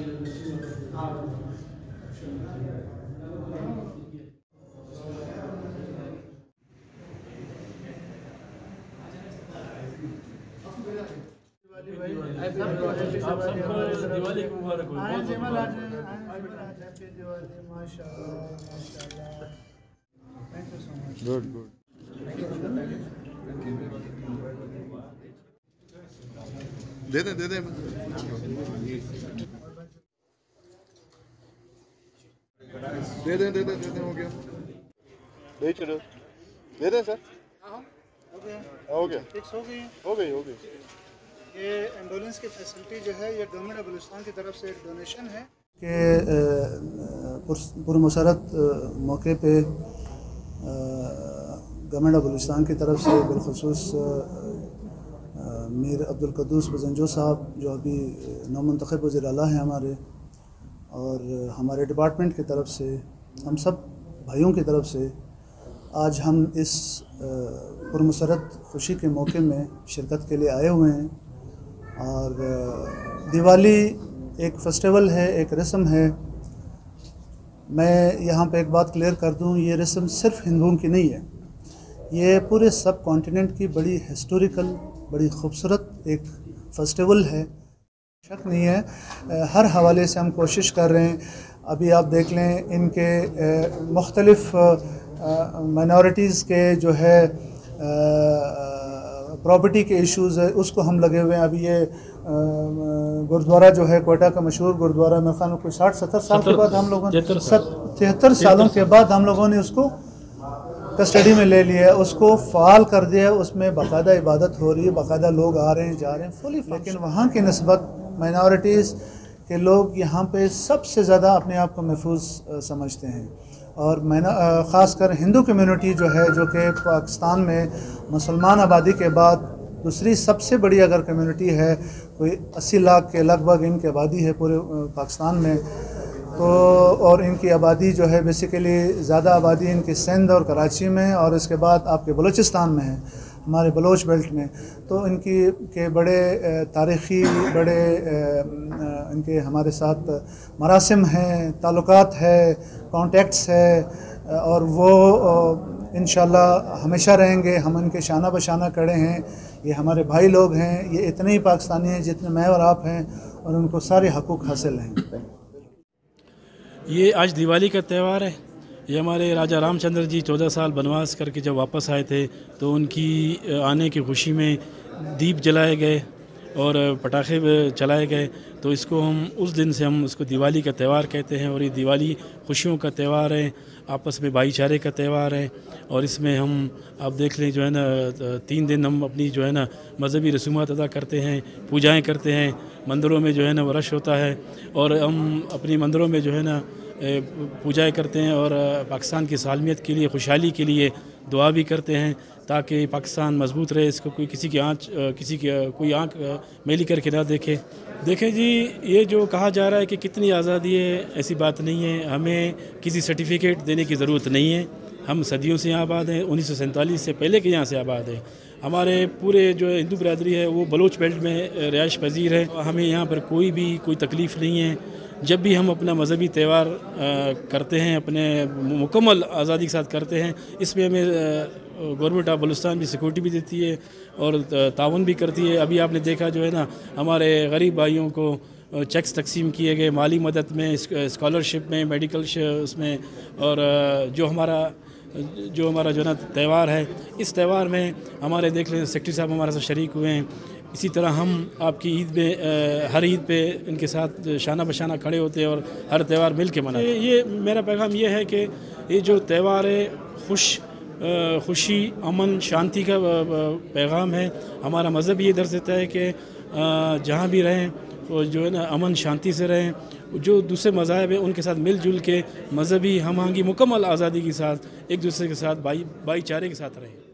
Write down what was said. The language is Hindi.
आप सबको दिवाली की मुबारक हो। Good good. दे दे दे दे हो गया। दे चलो दे दे सर। हो गया फिक्स हो गई। ये एम्बुलेंस की फैसिलिटी जो है ये गवर्नमेंट ऑफ बलूचिस्तान की तरफ से एक डोनेशन है कि पुरमसरत मौके पे गवर्नमेंट ऑफ बलूचिस्तान की तरफ से बिलखसूस मीर अब्दुल कद्दूस बजंजो साहब जो अभी नौमंतखब वज़ीर आला हैं हमारे, और हमारे डिपार्टमेंट की तरफ से हम सब भाइयों की तरफ से आज हम इस पुरमसरत खुशी के मौके में शिरकत के लिए आए हुए हैं। और दिवाली एक फेस्टिवल है, एक रस्म है। मैं यहाँ पे एक बात क्लियर कर दूँ, ये रस्म सिर्फ हिंदुओं की नहीं है, ये पूरे सब कॉन्टिनेंट की बड़ी हिस्टोरिकल, बड़ी खूबसूरत एक फेस्टिवल है, शक नहीं है। हर हवाले से हम कोशिश कर रहे हैं। अभी आप देख लें इनके मुख्तलिफ माइनॉरिटीज़ के जो है प्रॉपर्टी के इश्यूज़ है, उसको हम लगे हुए हैं। अभी ये गुरुद्वारा जो है कोयटा का मशहूर गुरुद्वारा, मेरे ख्याल में कोई 60-70 साल के बाद हम लोगों ने 73 सालों के बाद हम लोगों ने उसको कस्टडी में ले लिया, उसको फ़ाल कर दिया, उसमें बाकायदा इबादत हो रही है, बाकायदा लोग आ रहे हैं जा रहे हैं फुली। लेकिन वहाँ की नस्बत माइनॉरिटीज़ के लोग यहाँ पे सबसे ज़्यादा अपने आप को महफूज समझते हैं। और ख़ासकर हिंदू कम्युनिटी जो है, जो कि पाकिस्तान में मुसलमान आबादी के बाद दूसरी सबसे बड़ी अगर कम्युनिटी है, कोई 80 लाख के लगभग इनकी आबादी है पूरे पाकिस्तान में। तो और इनकी आबादी जो है बेसिकली ज़्यादा आबादी इनकी सिंध और कराची में, और इसके बाद आपके बलूचिस्तान में है, हमारे बलोच बेल्ट में। तो इनकी के बड़े तारीख़ी, बड़े इनके हमारे साथ मरासिम हैं, ताल्लुकात है, कॉन्टेक्ट्स है, और वो इंशाल्लाह हमेशा रहेंगे। हम इनके शाना बशाना खड़े हैं। ये हमारे भाई लोग हैं, ये इतने ही पाकिस्तानी हैं जितने मैं और आप हैं, और उनको सारे हकूक़ हासिल हैं। ये आज दिवाली का त्यौहार है। ये हमारे राजा रामचंद्र जी 14 साल वनवास करके जब वापस आए थे, तो उनकी आने की खुशी में दीप जलाए गए और पटाखे चलाए गए। तो इसको हम उस दिन से हम उसको दिवाली का त्यौहार कहते हैं। और ये दिवाली खुशियों का त्यौहार है, आपस में भाईचारे का त्यौहार है। और इसमें हम आप देख लें जो है ना 3 दिन हम अपनी जो है ना मज़हबी रसूमात अदा करते हैं, पूजाएं करते हैं। मंदिरों में जो है ना वो रश होता है, और हम अपनी मंदिरों में जो है ना पूजाएं करते हैं, और पाकिस्तान की सालमियत के लिए, खुशहाली के लिए दुआ भी करते हैं, ताकि पाकिस्तान मजबूत रहे। इसको कोई किसी की कोई आँख मेली करके ना देखें जी। ये जो कहा जा रहा है कि कितनी आज़ादी है, ऐसी बात नहीं है। हमें किसी सर्टिफिकेट देने की ज़रूरत नहीं है। हम सदियों से यहाँ आबाद हैं, 1947 से पहले के यहाँ से आबाद हैं। हमारे पूरे जो हिंदू बरदरी है वो बलोच बेल्ट में रिहाइश पजीर है। हमें यहाँ पर कोई तकलीफ़ नहीं है। जब भी हम अपना मज़हबी त्यौहार करते हैं, अपने मुकम्मल आज़ादी के साथ करते हैं। इसमें हमें गवर्नमेंट ऑफ बलूचिस्तान भी सिक्योरिटी भी देती है और ताउन भी करती है। अभी आपने देखा जो है ना हमारे गरीब भाइयों को चेक्स तकसीम किए गए, माली मदद में, स्कॉलरशिप में, मेडिकल उसमें। और जो हमारा जो है ना त्यौहार है, इस त्यौहार में हमारे देख लें सेक्रेटरी साहब हमारे साथ शरीक हुए हैं। इसी तरह हम आपकी ईद में हर ईद पे इनके साथ शाना बशाना खड़े होते हैं और हर त्यौहार मिल के मनाते हैं। ये मेरा पैगाम ये है कि ये जो त्यौहार है खुशी, अमन, शांति का पैगाम है। हमारा मज़हब ये दर्शाता है कि जहाँ भी रहें वो जो है ना अमन शांति से रहें। जो दूसरे मज़ाहब है उनके साथ मिलजुल के मज़हबी हम आहंगी मुकम्मल आज़ादी के साथ एक दूसरे के साथ भाईचारे के साथ रहें।